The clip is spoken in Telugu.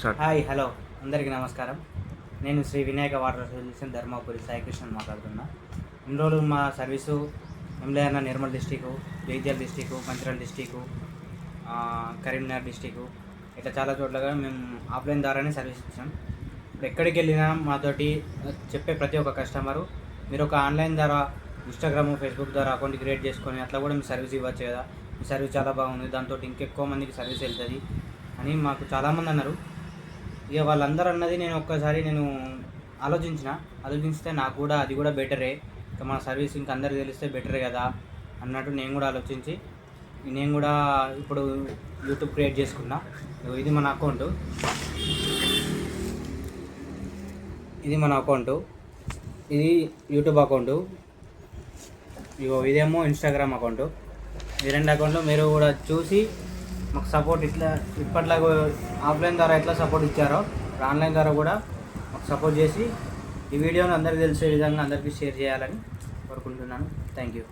హాయ్ హలో అందరికీ నమస్కారం. నేను శ్రీ వినాయక వాటర్ సొల్యూషన్ ధర్మపురి సాయికృష్ణ మాట్లాడుతున్నా. ఇన్ని రోజులు మా సర్వీసు ఎంలేన నిర్మల్ డిస్టికు, జైత్యాల district, Mancherial district, Karimnagar district ఇట్లా చాలా చోట్లగా మేము ఆఫ్లైన్ ద్వారానే సర్వీస్ ఇచ్చాం. ఇప్పుడు ఎక్కడికి వెళ్ళినా మాతోటి చెప్పే ప్రతి ఒక్క కస్టమరు మీరు ఒక ఆన్లైన్ ద్వారా ఇన్స్టాగ్రామ్, ఫేస్బుక్ ద్వారా అకౌంట్ క్రియేట్ చేసుకొని అట్లా కూడా మీ సర్వీస్ ఇవ్వచ్చు కదా, మీ సర్వీస్ చాలా బాగుంది, దాంతో ఇంకెక్కువ మందికి సర్వీస్ వెళ్తుంది అని మాకు చాలామంది అన్నారు. ఇక వాళ్ళందరూ అన్నది నేను ఒక్కసారి ఆలోచిస్తే నాకు కూడా అది కూడా బెటరే, ఇంకా మన సర్వీస్ ఇంకా అందరికి తెలిస్తే బెటరే కదా అన్నట్టు నేను కూడా ఆలోచించి నేను కూడా ఇప్పుడు యూట్యూబ్ క్రియేట్ చేసుకున్నా. ఇది మన అకౌంటు, ఇది యూట్యూబ్ అకౌంటు, ఇదేమో ఇన్స్టాగ్రామ్ అకౌంటు. ఈ రెండు అకౌంట్లో మీరు కూడా చూసి మాకు సపోర్ట్ ఇప్పట్లాగా ఆఫ్లైన్ ద్వారా ఎట్లా సపోర్ట్ ఇచ్చారో ఆన్లైన్ ద్వారా కూడా మాకు సపోర్ట్ చేసి ఈ వీడియోని అందరికీ తెలిసే విధంగా అందరికీ షేర్ చేయాలని కోరుకుంటున్నాను. Thank you.